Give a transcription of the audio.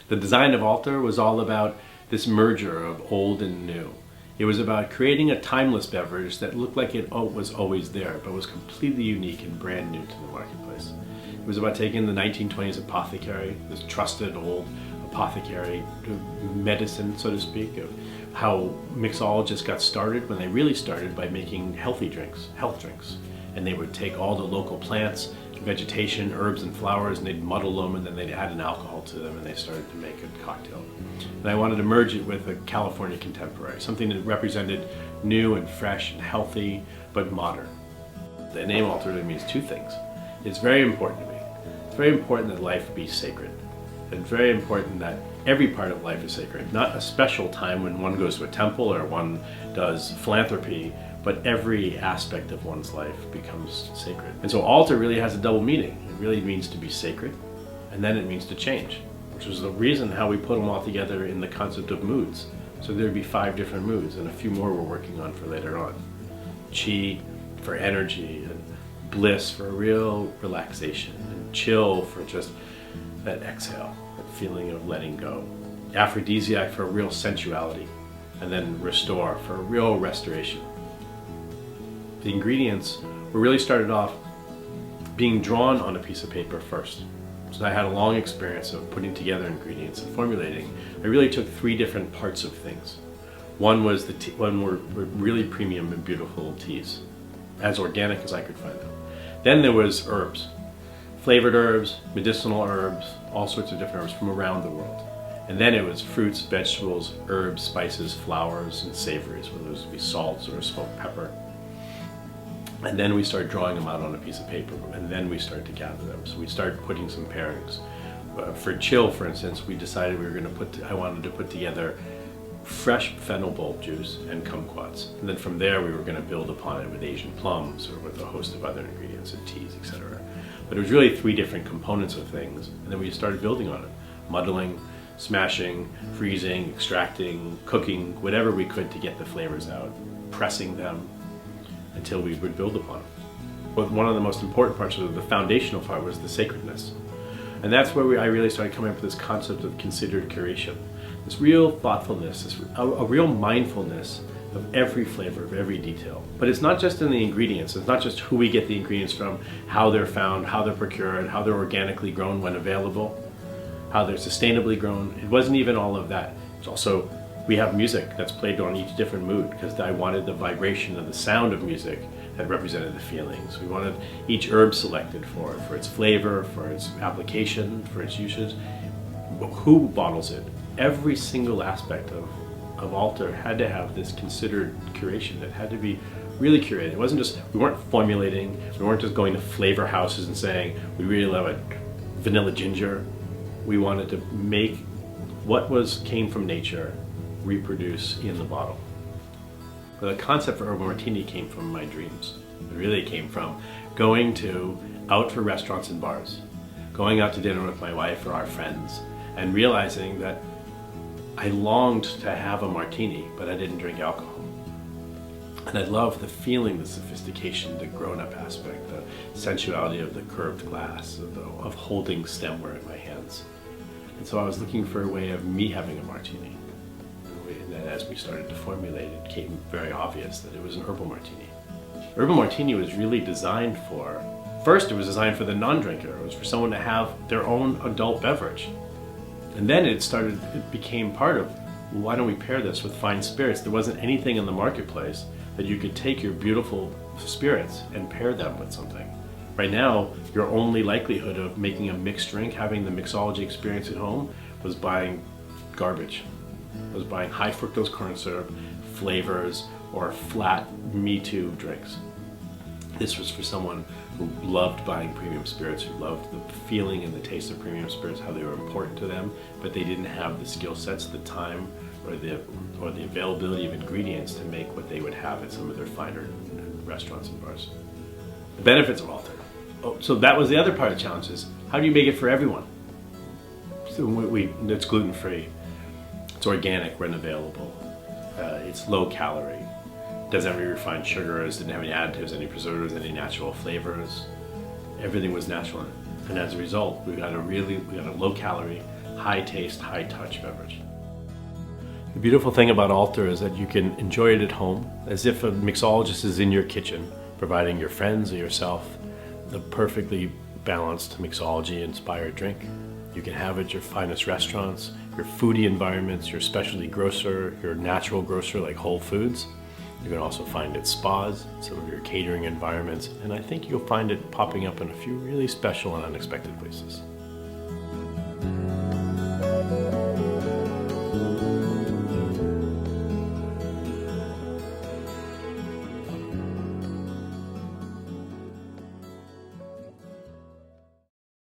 The design of Alter was all about this merger of old and new. It was about creating a timeless beverage that looked like it was always there, but was completely unique and brand new to the marketplace. It was about taking the 1920s apothecary, this trusted old apothecary medicine, so to speak, of how mixologists got started when they really started by making health drinks. And they would take all the local plants, vegetation, herbs and flowers, and they'd muddle them, and then they'd add an alcohol to them, and they started to make a cocktail. And I wanted to merge it with a California contemporary, something that represented new and fresh and healthy, but modern. The name Alter means two things. It's very important to me. It's very important that life be sacred. It's very important that every part of life is sacred, not a special time when one goes to a temple or one does philanthropy, but every aspect of one's life becomes sacred. And so Alter really has a double meaning. It really means to be sacred, and then it means to change, which was the reason how we put them all together in the concept of moods. So there'd be 5 different moods, and a few more we're working on for later on. Chi for energy, and bliss for real relaxation, and chill for just that exhale, that feeling of letting go. Aphrodisiac for real sensuality, and then restore for real restoration. The ingredients were really started off being drawn on a piece of paper first. So I had a long experience of putting together ingredients and formulating. I really took 3 different parts of things. One was one were really premium and beautiful teas, as organic as I could find them. Then there was herbs, flavored herbs, medicinal herbs, all sorts of different herbs from around the world. And then it was fruits, vegetables, herbs, spices, flowers, and savories, whether those would be salts or smoked pepper. And then we started drawing them out on a piece of paper, and then we started to gather them. So we started putting some pairings. For chill, for instance, we decided I wanted to put together fresh fennel bulb juice and kumquats. And then from there we were going to build upon it with Asian plums or with a host of other ingredients and teas, etc. But it was really 3 different components of things, and then we started building on it. Muddling, smashing, freezing, extracting, cooking, whatever we could to get the flavors out, pressing them, until we would build upon it. But one of the most important parts of the foundational part was the sacredness. And that's where I really started coming up with this concept of considered curation. This real thoughtfulness, a real mindfulness of every flavor, of every detail. But it's not just in the ingredients. It's not just who we get the ingredients from, how they're found, how they're procured, how they're organically grown when available, how they're sustainably grown. It wasn't even all of that. It's also, we have music that's played on each different mood, because I wanted the vibration of the sound of music that represented the feelings. We wanted each herb selected for its flavor, for its application, for its uses. Who bottles it? Every single aspect of Alter had to have this considered curation. It had to be really curated. It wasn't just, we weren't formulating, we weren't just going to flavor houses and saying, we really love it, vanilla ginger. We wanted to make what came from nature reproduce in the bottle. But the concept for Herbal Martini came from my dreams. It really came from going out for restaurants and bars, going out to dinner with my wife or our friends, and realizing that I longed to have a martini, but I didn't drink alcohol. And I loved the feeling, the sophistication, the grown-up aspect, the sensuality of the curved glass, of holding stemware in my hands. And so I was looking for a way of me having a martini. And as we started to formulate, it became very obvious that it was an herbal martini. Herbal martini was really designed for, first it was designed for the non-drinker. It was for someone to have their own adult beverage. And then it became part of, well, why don't we pair this with fine spirits? There wasn't anything in the marketplace that you could take your beautiful spirits and pair them with something. Right now, your only likelihood of making a mixed drink, having the mixology experience at home, was buying garbage. Was buying high fructose corn syrup, flavors, or flat Me Too drinks. This was for someone who loved buying premium spirits, who loved the feeling and the taste of premium spirits, how they were important to them, but they didn't have the skill sets, the time, or the availability of ingredients to make what they would have at some of their finer restaurants and bars. The benefits of Alter. So that was the other part of the challenge, is how do you make it for everyone? So it's gluten-free. It's organic when available. It's low calorie. Doesn't have any refined sugars, didn't have any additives, any preservatives, any natural flavors. Everything was natural. And as a result, we got a low calorie, high taste, high touch beverage. The beautiful thing about Alter is that you can enjoy it at home as if a mixologist is in your kitchen, providing your friends or yourself the perfectly balanced mixology-inspired drink. You can have it at your finest restaurants, your foodie environments, your specialty grocer, your natural grocer like Whole Foods. You can also find it at spas, some of your catering environments, and I think you'll find it popping up in a few really special and unexpected places.